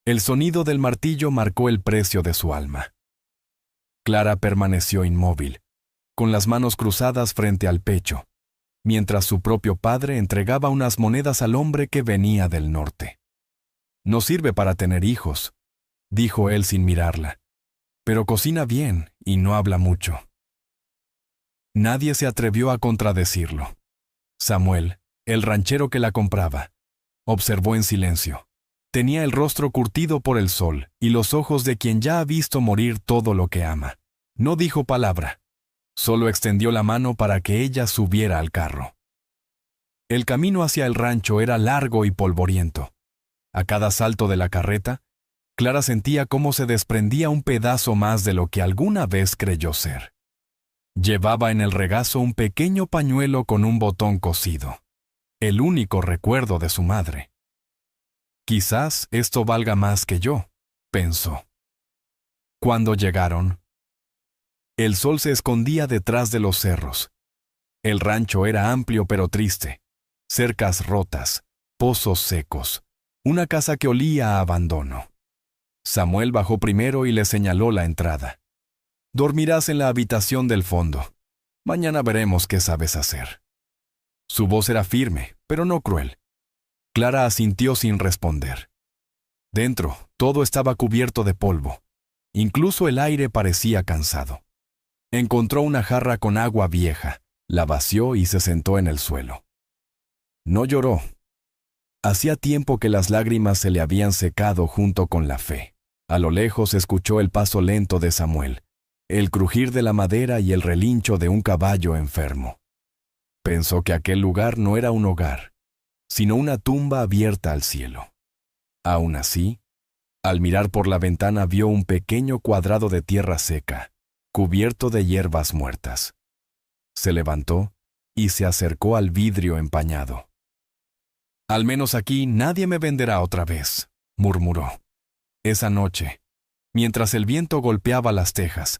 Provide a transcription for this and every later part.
El sonido del martillo marcó el precio de su alma. Clara permaneció inmóvil, con las manos cruzadas frente al pecho, mientras su propio padre entregaba unas monedas al hombre que venía del norte. «No sirve para tener hijos», dijo él sin mirarla, «pero cocina bien y no habla mucho». Nadie se atrevió a contradecirlo. Samuel, el ranchero que la compraba, observó en silencio. Tenía el rostro curtido por el sol y los ojos de quien ya ha visto morir todo lo que ama. No dijo palabra. Solo extendió la mano para que ella subiera al carro. El camino hacia el rancho era largo y polvoriento. A cada salto de la carreta, Clara sentía cómo se desprendía un pedazo más de lo que alguna vez creyó ser. Llevaba en el regazo un pequeño pañuelo con un botón cosido, el único recuerdo de su madre. «Quizás esto valga más que yo», pensó. Cuando llegaron, el sol se escondía detrás de los cerros. El rancho era amplio pero triste. Cercas rotas, pozos secos, una casa que olía a abandono. Samuel bajó primero y le señaló la entrada. «Dormirás en la habitación del fondo. Mañana veremos qué sabes hacer». Su voz era firme, pero no cruel. Clara asintió sin responder. Dentro, todo estaba cubierto de polvo. Incluso el aire parecía cansado. Encontró una jarra con agua vieja, la vació y se sentó en el suelo. No lloró. Hacía tiempo que las lágrimas se le habían secado junto con la fe. A lo lejos escuchó el paso lento de Samuel, el crujir de la madera y el relincho de un caballo enfermo. Pensó que aquel lugar no era un hogar, sino una tumba abierta al cielo. Aún así, al mirar por la ventana vio un pequeño cuadrado de tierra seca, cubierto de hierbas muertas. Se levantó y se acercó al vidrio empañado. «Al menos aquí nadie me venderá otra vez», murmuró. Esa noche, mientras el viento golpeaba las tejas,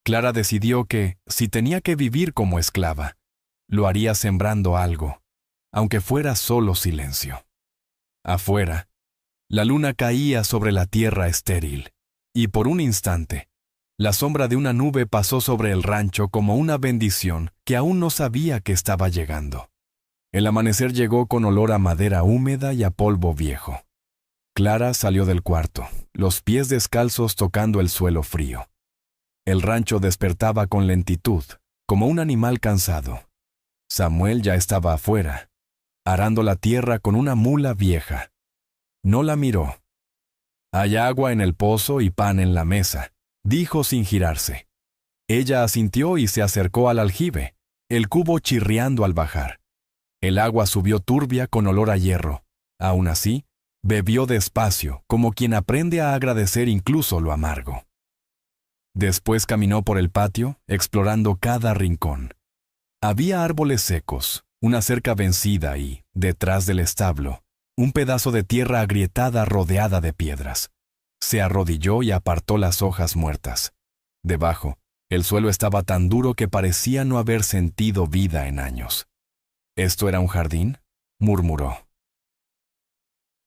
Clara decidió que, si tenía que vivir como esclava, lo haría sembrando algo, aunque fuera solo silencio. Afuera, la luna caía sobre la tierra estéril, y por un instante, la sombra de una nube pasó sobre el rancho como una bendición que aún no sabía que estaba llegando. El amanecer llegó con olor a madera húmeda y a polvo viejo. Clara salió del cuarto, los pies descalzos tocando el suelo frío. El rancho despertaba con lentitud, como un animal cansado. Samuel ya estaba afuera, arando la tierra con una mula vieja. No la miró. «Hay agua en el pozo y pan en la mesa», dijo sin girarse. Ella asintió y se acercó al aljibe, el cubo chirriando al bajar. El agua subió turbia con olor a hierro. Aún así, bebió despacio, como quien aprende a agradecer incluso lo amargo. Después caminó por el patio, explorando cada rincón. Había árboles secos, una cerca vencida y, detrás del establo, un pedazo de tierra agrietada rodeada de piedras. Se arrodilló y apartó las hojas muertas. Debajo, el suelo estaba tan duro que parecía no haber sentido vida en años. «¿Esto era un jardín?», murmuró.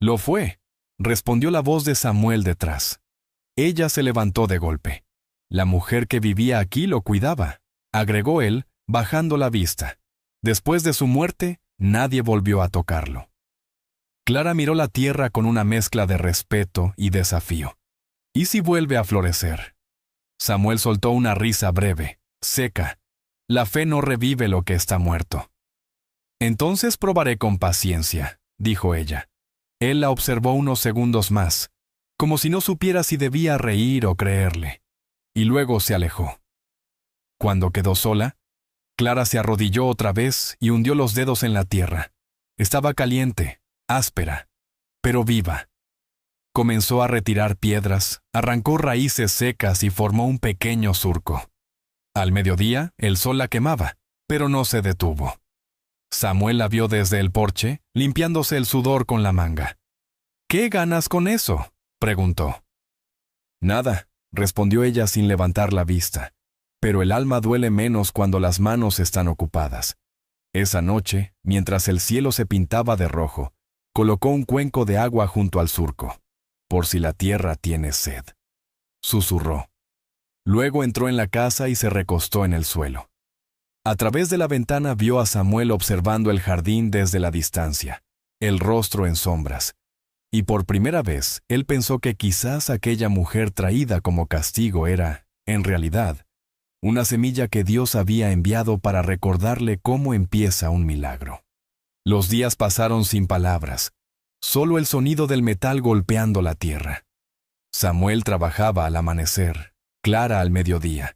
«Lo fue», respondió la voz de Samuel detrás. Ella se levantó de golpe. «La mujer que vivía aquí lo cuidaba», agregó él, bajando la vista. Después de su muerte, nadie volvió a tocarlo. Clara miró la tierra con una mezcla de respeto y desafío. ¿Y si vuelve a florecer? Samuel soltó una risa breve, seca. La fe no revive lo que está muerto. «Entonces probaré con paciencia», dijo ella. Él la observó unos segundos más, como si no supiera si debía reír o creerle, y luego se alejó. Cuando quedó sola, Clara se arrodilló otra vez y hundió los dedos en la tierra. Estaba caliente, áspera, pero viva. Comenzó a retirar piedras, arrancó raíces secas y formó un pequeño surco. Al mediodía, el sol la quemaba, pero no se detuvo. Samuel la vio desde el porche, limpiándose el sudor con la manga. «¿Qué ganas con eso?», preguntó. «Nada», respondió ella sin levantar la vista. «Pero el alma duele menos cuando las manos están ocupadas». Esa noche, mientras el cielo se pintaba de rojo, colocó un cuenco de agua junto al surco. por si la tierra tiene sed. Susurró. Luego entró en la casa y se recostó en el suelo. A través de la ventana vio a Samuel observando el jardín desde la distancia, el rostro en sombras. Y por primera vez, él pensó que quizás aquella mujer traída como castigo era, en realidad, una semilla que Dios había enviado para recordarle cómo empieza un milagro. Los días pasaron sin palabras, solo el sonido del metal golpeando la tierra. Samuel trabajaba al amanecer, Clara al mediodía,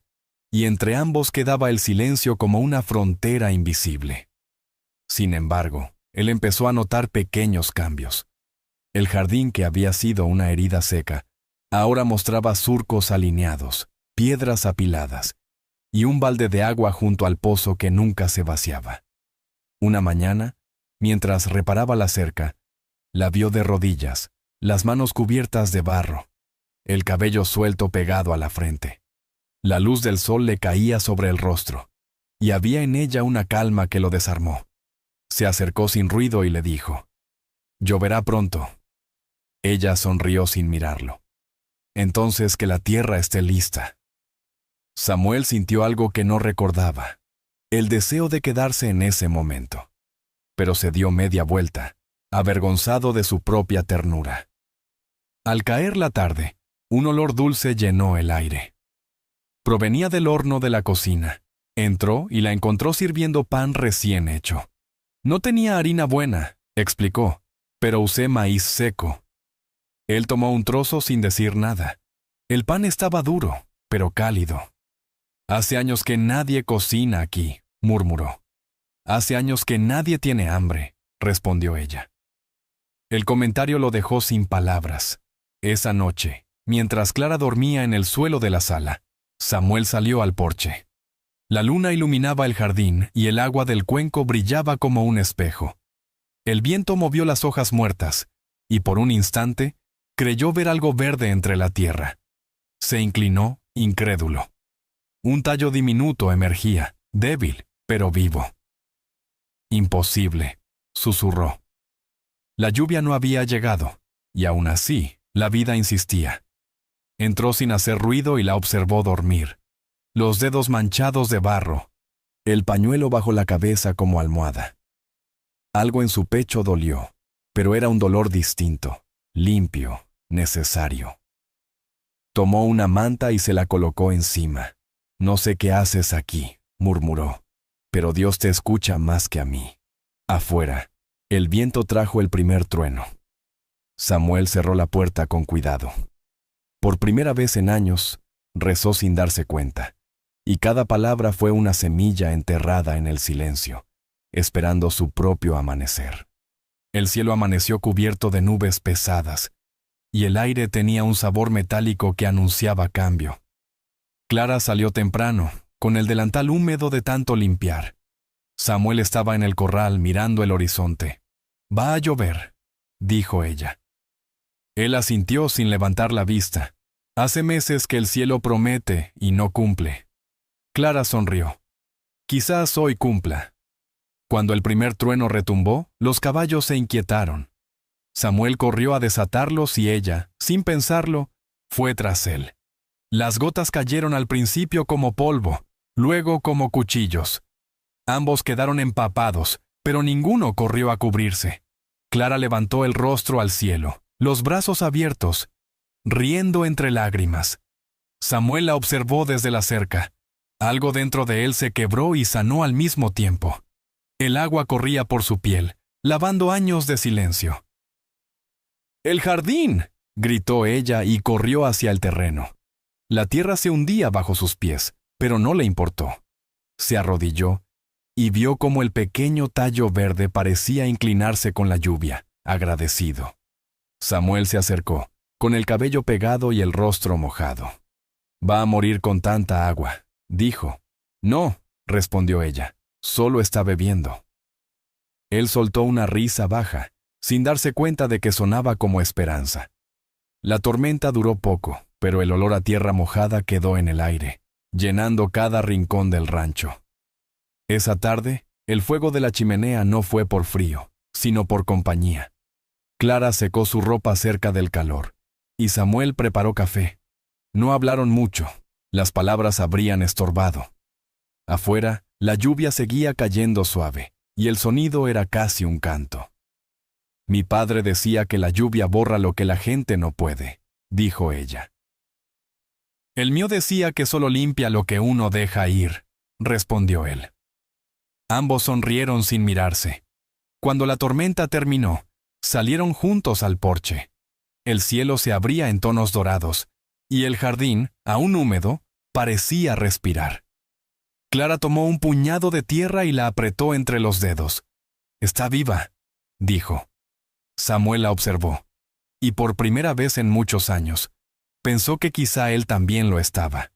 y entre ambos quedaba el silencio como una frontera invisible. Sin embargo, él empezó a notar pequeños cambios. El jardín, que había sido una herida seca, ahora mostraba surcos alineados, piedras apiladas, y un balde de agua junto al pozo que nunca se vaciaba. Una mañana, mientras reparaba la cerca, la vio de rodillas, las manos cubiertas de barro, el cabello suelto pegado a la frente. La luz del sol le caía sobre el rostro, y había en ella una calma que lo desarmó. Se acercó sin ruido y le dijo: «Lloverá pronto». Ella sonrió sin mirarlo. «Entonces que la tierra esté lista». Samuel sintió algo que no recordaba, el deseo de quedarse en ese momento. Pero se dio media vuelta, avergonzado de su propia ternura. Al caer la tarde, un olor dulce llenó el aire. Provenía del horno de la cocina. Entró y la encontró sirviendo pan recién hecho. «No tenía harina buena», explicó, «pero usé maíz seco». Él tomó un trozo sin decir nada. El pan estaba duro, pero cálido. «Hace años que nadie cocina aquí», murmuró. «Hace años que nadie tiene hambre», respondió ella. El comentario lo dejó sin palabras. Esa noche, mientras Clara dormía en el suelo de la sala, Samuel salió al porche. La luna iluminaba el jardín y el agua del cuenco brillaba como un espejo. El viento movió las hojas muertas, y por un instante creyó ver algo verde entre la tierra. Se inclinó, incrédulo. Un tallo diminuto emergía, débil, pero vivo. «Imposible», susurró. La lluvia no había llegado, y aún así, la vida insistía. Entró sin hacer ruido y la observó dormir. Los dedos manchados de barro, el pañuelo bajo la cabeza como almohada. Algo en su pecho dolió, pero era un dolor distinto, limpio, necesario. Tomó una manta y se la colocó encima. «No sé qué haces aquí», murmuró, «pero Dios te escucha más que a mí». Afuera, el viento trajo el primer trueno. Samuel cerró la puerta con cuidado. Por primera vez en años, rezó sin darse cuenta, y cada palabra fue una semilla enterrada en el silencio, esperando su propio amanecer. El cielo amaneció cubierto de nubes pesadas, y el aire tenía un sabor metálico que anunciaba cambio. Clara salió temprano, con el delantal húmedo de tanto limpiar. Samuel estaba en el corral mirando el horizonte. «Va a llover», dijo ella. Él asintió sin levantar la vista. Hace meses que el cielo promete y no cumple. Clara sonrió. «Quizás hoy cumpla». Cuando el primer trueno retumbó, los caballos se inquietaron. Samuel corrió a desatarlos y ella, sin pensarlo, fue tras él. Las gotas cayeron al principio como polvo, luego como cuchillos. Ambos quedaron empapados, pero ninguno corrió a cubrirse. Clara levantó el rostro al cielo, los brazos abiertos, riendo entre lágrimas. Samuel la observó desde la cerca. Algo dentro de él se quebró y sanó al mismo tiempo. El agua corría por su piel, lavando años de silencio. «¡El jardín!», gritó ella y corrió hacia el terreno. La tierra se hundía bajo sus pies, pero no le importó. Se arrodilló y vio cómo el pequeño tallo verde parecía inclinarse con la lluvia, agradecido. Samuel se acercó, con el cabello pegado y el rostro mojado. «Va a morir con tanta agua», dijo. «No», respondió ella, «solo está bebiendo». Él soltó una risa baja, sin darse cuenta de que sonaba como esperanza. La tormenta duró poco, pero el olor a tierra mojada quedó en el aire, llenando cada rincón del rancho. Esa tarde, el fuego de la chimenea no fue por frío, sino por compañía. Clara secó su ropa cerca del calor, y Samuel preparó café. No hablaron mucho, las palabras habrían estorbado. Afuera, la lluvia seguía cayendo suave, y el sonido era casi un canto. Mi padre decía que la lluvia borra lo que la gente no puede, dijo ella. El mío decía que solo limpia lo que uno deja ir, respondió él. Ambos sonrieron sin mirarse. Cuando la tormenta terminó, salieron juntos al porche. El cielo se abría en tonos dorados, y el jardín, aún húmedo, parecía respirar. Clara tomó un puñado de tierra y la apretó entre los dedos. «Está viva», dijo. Samuel la observó, y por primera vez en muchos años, pensó que quizá él también lo estaba.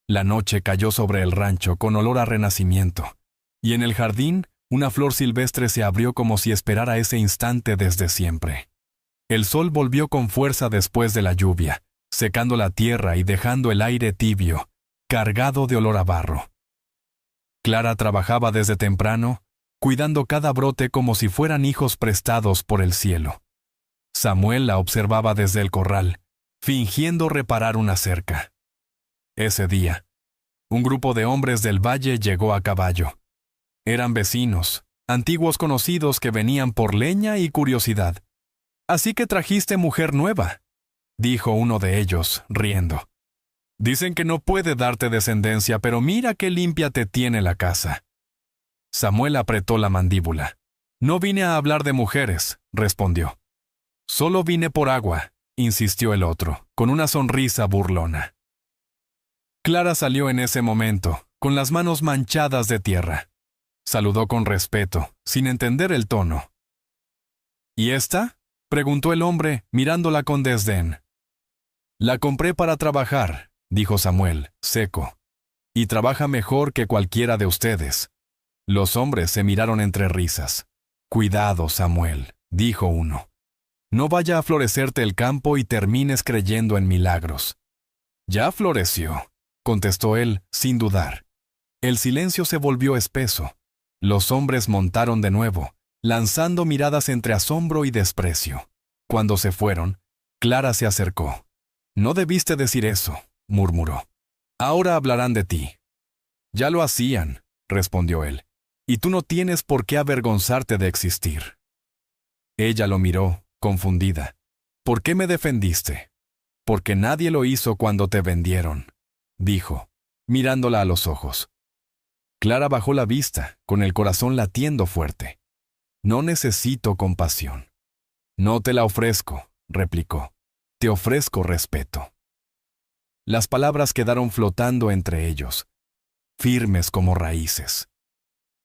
La noche cayó sobre el rancho con olor a renacimiento, y en el jardín una flor silvestre se abrió como si esperara ese instante desde siempre. El sol volvió con fuerza después de la lluvia, secando la tierra y dejando el aire tibio, cargado de olor a barro. Clara trabajaba desde temprano, cuidando cada brote como si fueran hijos prestados por el cielo. Samuel la observaba desde el corral, fingiendo reparar una cerca. Ese día, un grupo de hombres del valle llegó a caballo. Eran vecinos, antiguos conocidos que venían por leña y curiosidad. «Así que trajiste mujer nueva», dijo uno de ellos, riendo. «Dicen que no puede darte descendencia, pero mira qué limpia te tiene la casa». Samuel apretó la mandíbula. «No vine a hablar de mujeres», respondió. «Solo vine por agua», insistió el otro, con una sonrisa burlona. Clara salió en ese momento, con las manos manchadas de tierra. Saludó con respeto, sin entender el tono. «¿Y esta?», preguntó el hombre, mirándola con desdén. «La compré para trabajar», dijo Samuel, seco. «Y trabaja mejor que cualquiera de ustedes». Los hombres se miraron entre risas. «Cuidado, Samuel», dijo uno. «No vaya a florecerte el campo y termines creyendo en milagros». «Ya floreció», contestó él, sin dudar. El silencio se volvió espeso. Los hombres montaron de nuevo, lanzando miradas entre asombro y desprecio. Cuando se fueron, Clara se acercó. «No debiste decir eso», murmuró. «Ahora hablarán de ti». «Ya lo hacían», respondió él, «y tú no tienes por qué avergonzarte de existir». Ella lo miró, confundida. «¿Por qué me defendiste?» «Porque nadie lo hizo cuando te vendieron», dijo, mirándola a los ojos. Clara bajó la vista, con el corazón latiendo fuerte. «No necesito compasión». «No te la ofrezco», replicó. «Te ofrezco respeto». Las palabras quedaron flotando entre ellos, firmes como raíces.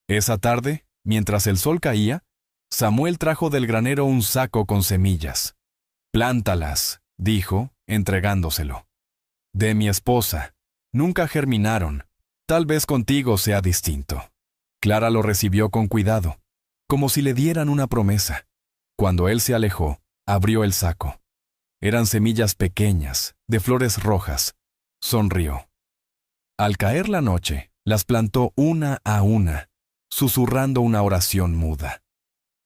Esa tarde, mientras el sol caía, Samuel trajo del granero un saco con semillas. «Plántalas», dijo, entregándoselo. «De mi esposa. Nunca germinaron. Tal vez contigo sea distinto». Clara lo recibió con cuidado, como si le dieran una promesa. Cuando él se alejó, abrió el saco. Eran semillas pequeñas, de flores rojas. Sonrió. Al caer la noche, las plantó una a una, susurrando una oración muda.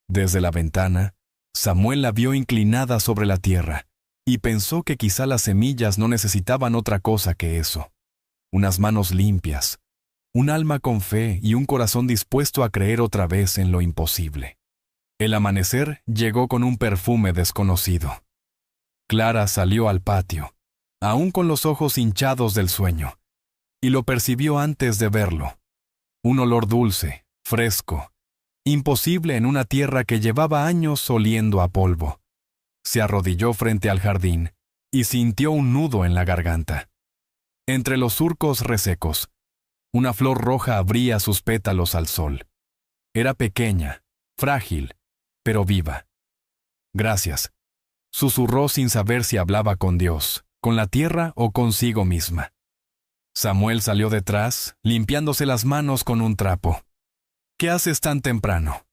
Desde la ventana, Samuel la vio inclinada sobre la tierra, y pensó que quizá las semillas no necesitaban otra cosa que eso. Unas manos limpias, un alma con fe y un corazón dispuesto a creer otra vez en lo imposible. El amanecer llegó con un perfume desconocido. Clara salió al patio, aún con los ojos hinchados del sueño, y lo percibió antes de verlo. Un olor dulce, fresco, imposible en una tierra que llevaba años oliendo a polvo. Se arrodilló frente al jardín y sintió un nudo en la garganta. Entre los surcos resecos, una flor roja abría sus pétalos al sol. Era pequeña, frágil, pero viva. «Gracias», susurró sin saber si hablaba con Dios, con la tierra o consigo misma. Samuel salió detrás, limpiándose las manos con un trapo. «¿Qué haces tan temprano?».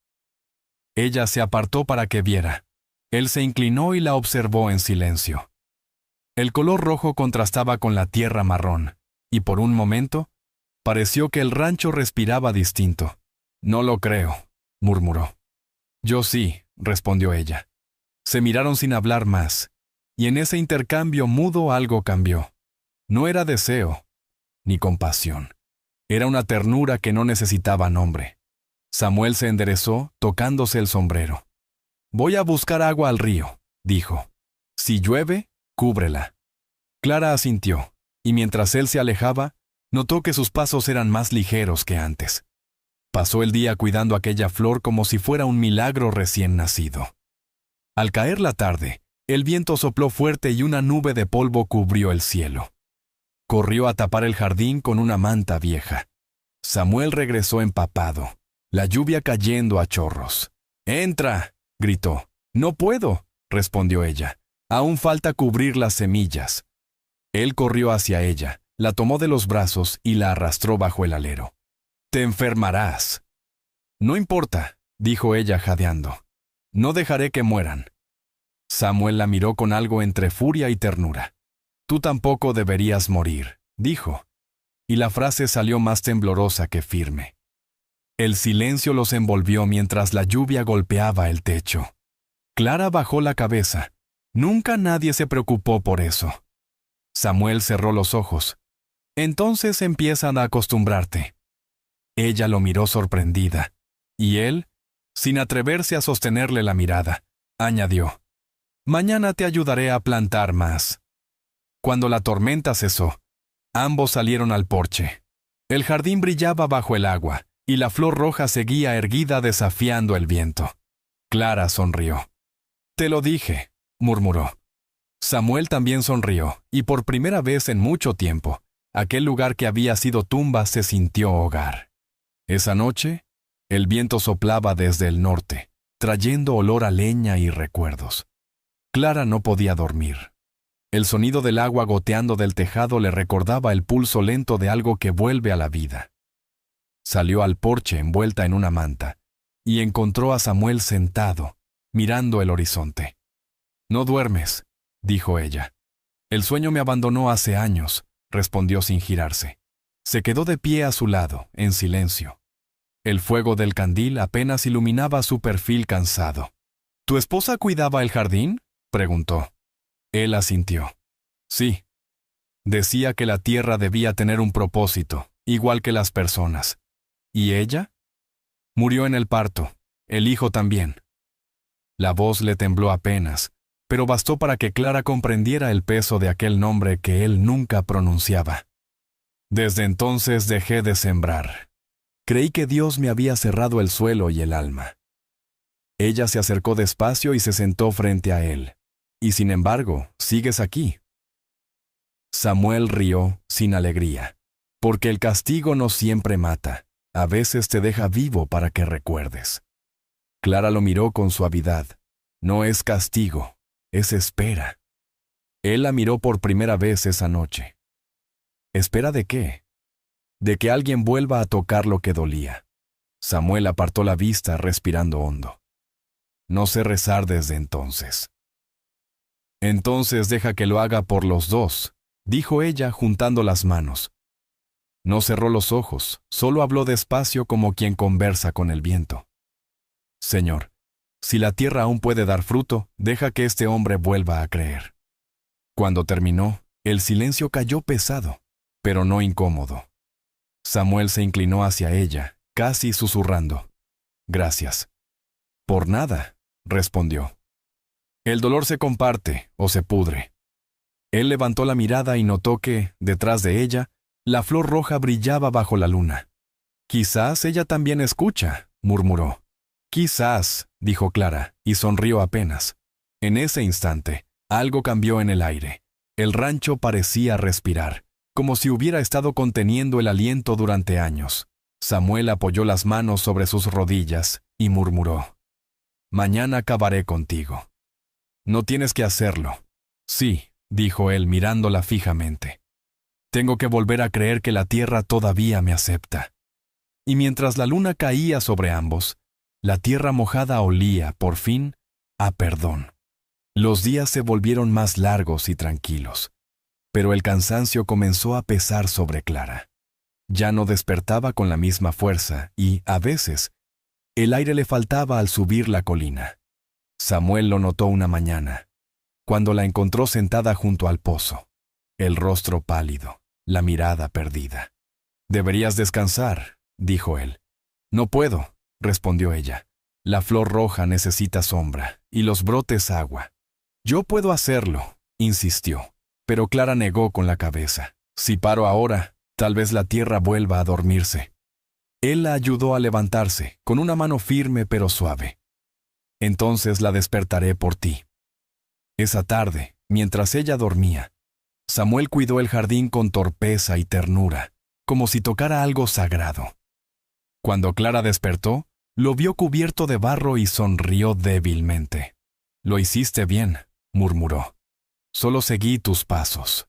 Ella se apartó para que viera. Él se inclinó y la observó en silencio. El color rojo contrastaba con la tierra marrón, y por un momento, pareció que el rancho respiraba distinto. «No lo creo», murmuró. «Yo sí», respondió ella. Se miraron sin hablar más, Y en ese intercambio mudo algo cambió. No era deseo, ni compasión. Era una ternura que no necesitaba nombre. Samuel se enderezó, tocándose el sombrero. «Voy a buscar agua al río», dijo. «Si llueve, cúbrela». Clara asintió, y mientras él se alejaba, notó que sus pasos eran más ligeros que antes. Pasó el día cuidando aquella flor como si fuera un milagro recién nacido. Al caer la tarde, el viento sopló fuerte y una nube de polvo cubrió el cielo. Corrió a tapar el jardín con una manta vieja. Samuel regresó empapado, la lluvia cayendo a chorros. «¡Entra!», gritó. «No puedo», respondió ella. «Aún falta cubrir las semillas». Él corrió hacia ella, la tomó de los brazos y la arrastró bajo el alero. «Te enfermarás». «No importa», dijo ella jadeando. «No dejaré que mueran». Samuel la miró con algo entre furia y ternura. «Tú tampoco deberías morir», dijo. Y la frase salió más temblorosa que firme. El silencio los envolvió mientras la lluvia golpeaba el techo. Clara bajó la cabeza. Nunca nadie se preocupó por eso. Samuel cerró los ojos. «Entonces empiezan a acostumbrarte». Ella lo miró sorprendida, y él, sin atreverse a sostenerle la mirada, añadió: «Mañana te ayudaré a plantar más». Cuando la tormenta cesó, ambos salieron al porche. El jardín brillaba bajo el agua, y la flor roja seguía erguida desafiando el viento. Clara sonrió. «Te lo dije», murmuró. Samuel también sonrió, y por primera vez en mucho tiempo, aquel lugar que había sido tumba se sintió hogar. Esa noche, el viento soplaba desde el norte, trayendo olor a leña y recuerdos. Clara no podía dormir. El sonido del agua goteando del tejado le recordaba el pulso lento de algo que vuelve a la vida. Salió al porche envuelta en una manta, y encontró a Samuel sentado, mirando el horizonte. «No duermes», dijo ella. «El sueño me abandonó hace años», respondió sin girarse. Se quedó de pie a su lado, en silencio. El fuego del candil apenas iluminaba su perfil cansado. «¿Tu esposa cuidaba el jardín?», preguntó. Él asintió. «Sí». Decía que la tierra debía tener un propósito, igual que las personas. ¿Y ella? Murió en el parto, el hijo también. La voz le tembló apenas, pero bastó para que Clara comprendiera el peso de aquel nombre que él nunca pronunciaba. «Desde entonces dejé de sembrar. Creí que Dios me había cerrado el suelo y el alma». Ella se acercó despacio y se sentó frente a él. «Y sin embargo, sigues aquí». Samuel rió sin alegría, porque el castigo no siempre mata, a veces te deja vivo para que recuerdes. Clara lo miró con suavidad. «No es castigo, es espera». Él la miró por primera vez esa noche. ¿Espera de qué? De que alguien vuelva a tocar lo que dolía. Samuel apartó la vista respirando hondo. «No sé rezar desde entonces». «Entonces deja que lo haga por los dos», dijo ella juntando las manos. No cerró los ojos, solo habló despacio como quien conversa con el viento. «Señor, si la tierra aún puede dar fruto, deja que este hombre vuelva a creer». Cuando terminó, el silencio cayó pesado, pero no incómodo. Samuel se inclinó hacia ella, casi susurrando. «Gracias». «Por nada», respondió. «El dolor se comparte o se pudre». Él levantó la mirada y notó que, detrás de ella, la flor roja brillaba bajo la luna. «Quizás ella también escucha», murmuró. «Quizás», dijo Clara, y sonrió apenas. En ese instante, algo cambió en el aire. El rancho parecía respirar, como si hubiera estado conteniendo el aliento durante años. Samuel apoyó las manos sobre sus rodillas y murmuró: «Mañana acabaré contigo». «No tienes que hacerlo». «Sí», dijo él mirándola fijamente. «Tengo que volver a creer que la tierra todavía me acepta». Y mientras la luna caía sobre ambos, la tierra mojada olía, por fin, a perdón. Los días se volvieron más largos y tranquilos, pero el cansancio comenzó a pesar sobre Clara. Ya no despertaba con la misma fuerza y, a veces, el aire le faltaba al subir la colina. Samuel lo notó una mañana. cuando la encontró sentada junto al pozo, el rostro pálido, la mirada perdida. «Deberías descansar», dijo él. «No puedo», respondió ella. «La flor roja necesita sombra y los brotes agua». «Yo puedo hacerlo», insistió, pero Clara negó con la cabeza. «Si paro ahora, tal vez la tierra vuelva a dormirse». Él la ayudó a levantarse, con una mano firme pero suave. «Entonces la despertaré por ti». Esa tarde, mientras ella dormía, Samuel cuidó el jardín con torpeza y ternura, como si tocara algo sagrado. Cuando Clara despertó, lo vio cubierto de barro y sonrió débilmente. «Lo hiciste bien», murmuró. «Solo seguí tus pasos».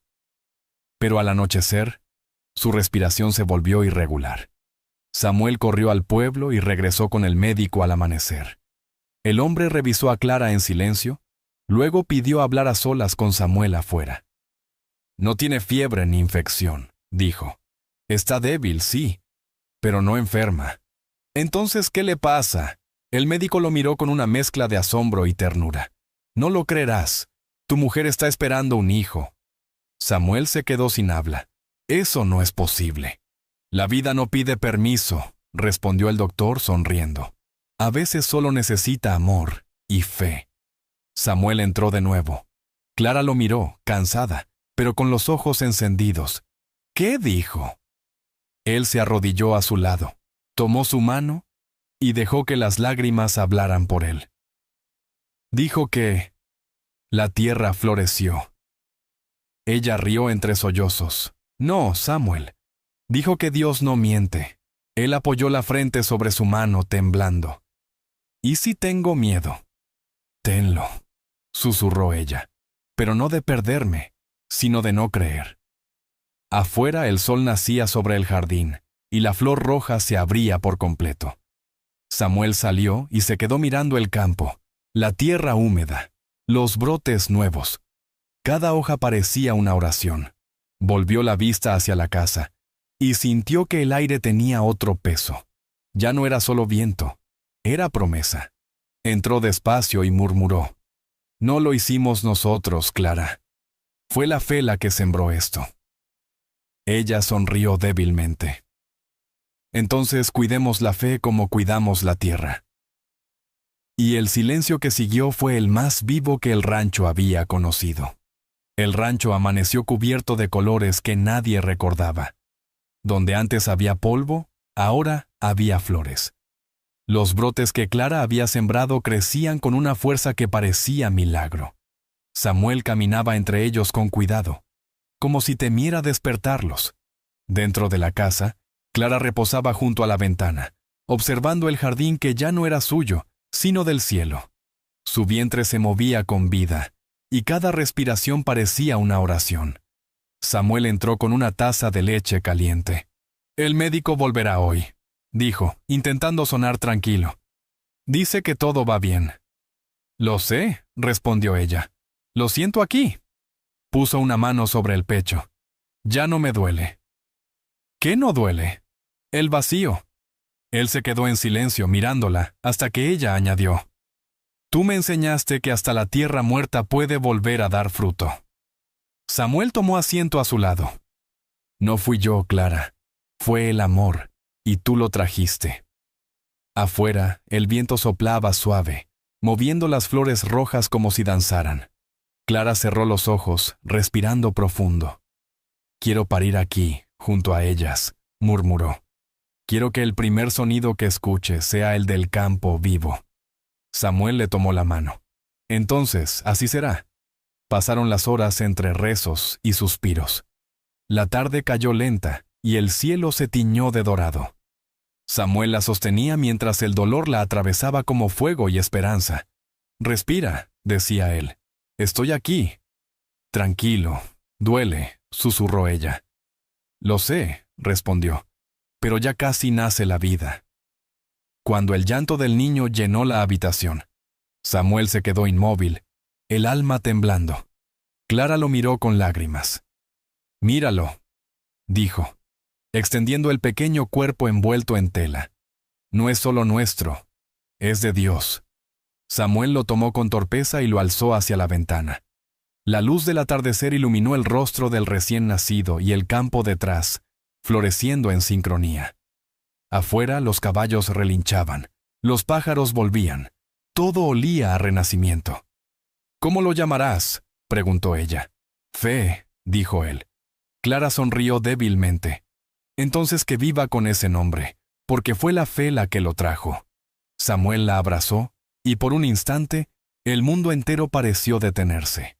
Pero al anochecer, su respiración se volvió irregular. Samuel corrió al pueblo y regresó con el médico al amanecer. El hombre revisó a Clara en silencio, luego pidió hablar a solas con Samuel afuera. «No tiene fiebre ni infección», dijo. «Está débil, sí, pero no enferma». «Entonces, ¿qué le pasa?». El médico lo miró con una mezcla de asombro y ternura. «No lo creerás. Tu mujer está esperando un hijo». Samuel se quedó sin habla. «Eso no es posible». «La vida no pide permiso», respondió el doctor sonriendo. «A veces solo necesita amor y fe». Samuel entró de nuevo. Clara lo miró, cansada, pero con los ojos encendidos. «¿Qué dijo?». Él se arrodilló a su lado, tomó su mano y dejó que las lágrimas hablaran por él. Dijo que la tierra floreció. Ella rió entre sollozos. «No, Samuel». Dijo que Dios no miente. Él apoyó la frente sobre su mano, temblando. «¿Y si tengo miedo?». «Tenlo», susurró ella, «pero no de perderme, sino de no creer». Afuera el sol nacía sobre el jardín, y la flor roja se abría por completo. Samuel salió y se quedó mirando el campo, la tierra húmeda, los brotes nuevos. Cada hoja parecía una oración. Volvió la vista hacia la casa, y sintió que el aire tenía otro peso. Ya no era solo viento, era promesa. Entró despacio y murmuró: «No lo hicimos nosotros, Clara. Fue la fe la que sembró esto». Ella sonrió débilmente. «Entonces cuidemos la fe como cuidamos la tierra». Y el silencio que siguió fue el más vivo que el rancho había conocido. El rancho amaneció cubierto de colores que nadie recordaba. Donde antes había polvo, ahora había flores. Los brotes que Clara había sembrado crecían con una fuerza que parecía milagro. Samuel caminaba entre ellos con cuidado, como si temiera despertarlos. Dentro de la casa, Clara reposaba junto a la ventana, observando el jardín que ya no era suyo, sino del cielo. Su vientre se movía con vida, y cada respiración parecía una oración. Samuel entró con una taza de leche caliente. «El médico volverá hoy», dijo, intentando sonar tranquilo. «Dice que todo va bien». «Lo sé», respondió ella. «Lo siento aquí». Puso una mano sobre el pecho. «Ya no me duele». «¿Qué no duele?». «El vacío». Él se quedó en silencio mirándola hasta que ella añadió: «Tú me enseñaste que hasta la tierra muerta puede volver a dar fruto». Samuel tomó asiento a su lado. «No fui yo, Clara. Fue el amor, y tú lo trajiste». Afuera, el viento soplaba suave, moviendo las flores rojas como si danzaran. Clara cerró los ojos, respirando profundo. «Quiero parir aquí, junto a ellas», murmuró. «Quiero que el primer sonido que escuche sea el del campo vivo». Samuel le tomó la mano. «Entonces, así será». Pasaron las horas entre rezos y suspiros. La tarde cayó lenta y el cielo se tiñó de dorado. Samuel la sostenía mientras el dolor la atravesaba como fuego y esperanza. «Respira», decía él. «Estoy aquí». «Tranquilo, duele», susurró ella. «Lo sé», respondió, «pero ya casi nace la vida». Cuando el llanto del niño llenó la habitación, Samuel se quedó inmóvil, el alma temblando. Clara lo miró con lágrimas. «Míralo», dijo, extendiendo el pequeño cuerpo envuelto en tela. «No es solo nuestro, es de Dios». Samuel lo tomó con torpeza y lo alzó hacia la ventana. La luz del atardecer iluminó el rostro del recién nacido y el campo detrás, floreciendo en sincronía. Afuera los caballos relinchaban, los pájaros volvían, todo olía a renacimiento. «¿Cómo lo llamarás?», preguntó ella. «Fe», dijo él. Clara sonrió débilmente. «Entonces que viva con ese nombre, porque fue la fe la que lo trajo». Samuel la abrazó, y por un instante, el mundo entero pareció detenerse.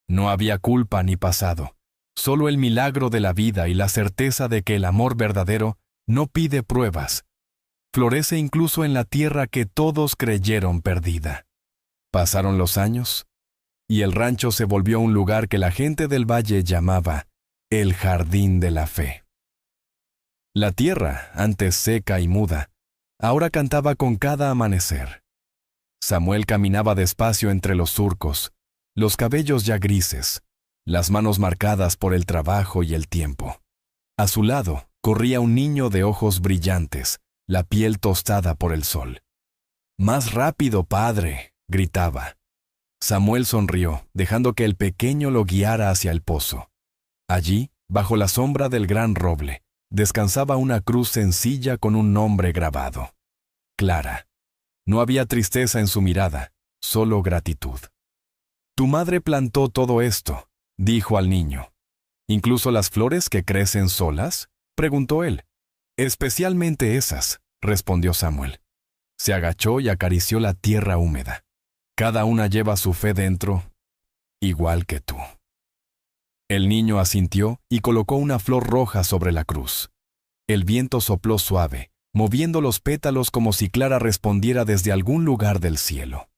No había culpa ni pasado, solo el milagro de la vida y la certeza de que el amor verdadero no pide pruebas. Florece incluso en la tierra que todos creyeron perdida. Pasaron los años, y el rancho se volvió un lugar que la gente del valle llamaba el Jardín de la Fe. La tierra, antes seca y muda, ahora cantaba con cada amanecer. Samuel caminaba despacio entre los surcos, los cabellos ya grises, las manos marcadas por el trabajo y el tiempo. A su lado corría un niño de ojos brillantes, la piel tostada por el sol. «¡Más rápido, padre!», gritaba. Samuel sonrió, dejando que el pequeño lo guiara hacia el pozo. Allí, bajo la sombra del gran roble, descansaba una cruz sencilla con un nombre grabado. Clara. No había tristeza en su mirada, solo gratitud. «Tu madre plantó todo esto», dijo al niño. «¿Incluso las flores que crecen solas?», preguntó él. «Especialmente esas», respondió Samuel. Se agachó y acarició la tierra húmeda. «Cada una lleva su fe dentro, igual que tú». El niño asintió y colocó una flor roja sobre la cruz. El viento sopló suave, moviendo los pétalos como si Clara respondiera desde algún lugar del cielo.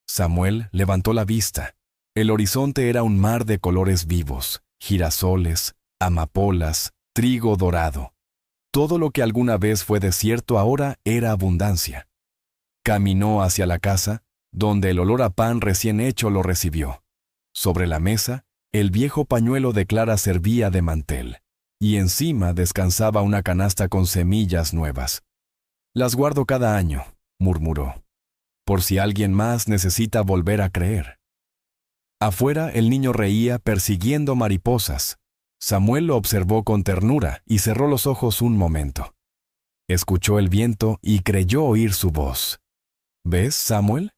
Samuel levantó la vista. El horizonte era un mar de colores vivos, girasoles, amapolas, trigo dorado. Todo lo que alguna vez fue desierto ahora era abundancia. Caminó hacia la casa, donde el olor a pan recién hecho lo recibió. Sobre la mesa, el viejo pañuelo de Clara servía de mantel, y encima descansaba una canasta con semillas nuevas. «Las guardo cada año», murmuró, «por si alguien más necesita volver a creer». Afuera el niño reía persiguiendo mariposas. Samuel lo observó con ternura y cerró los ojos un momento. Escuchó el viento y creyó oír su voz. «¿Ves, Samuel?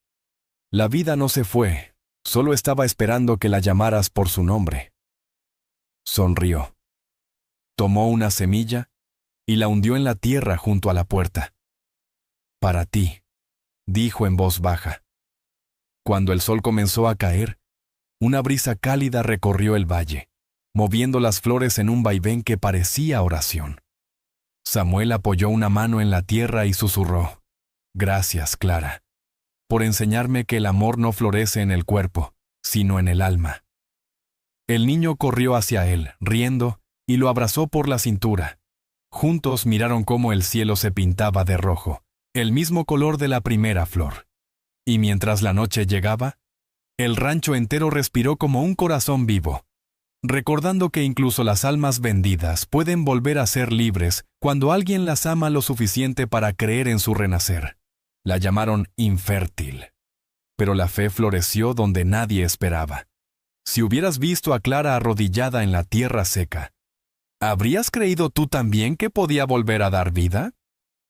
La vida no se fue, solo estaba esperando que la llamaras por su nombre». Sonrió. Tomó una semilla y la hundió en la tierra junto a la puerta. «Para ti», dijo en voz baja. Cuando el sol comenzó a caer, una brisa cálida recorrió el valle, moviendo las flores en un vaivén que parecía oración. Samuel apoyó una mano en la tierra y susurró: «Gracias, Clara, por enseñarme que el amor no florece en el cuerpo, sino en el alma». El niño corrió hacia él, riendo, y lo abrazó por la cintura. Juntos miraron cómo el cielo se pintaba de rojo, el mismo color de la primera flor. Y mientras la noche llegaba, el rancho entero respiró como un corazón vivo, recordando que incluso las almas vendidas pueden volver a ser libres cuando alguien las ama lo suficiente para creer en su renacer. La llamaron infértil, pero la fe floreció donde nadie esperaba. Si hubieras visto a Clara arrodillada en la tierra seca, ¿habrías creído tú también que podía volver a dar vida?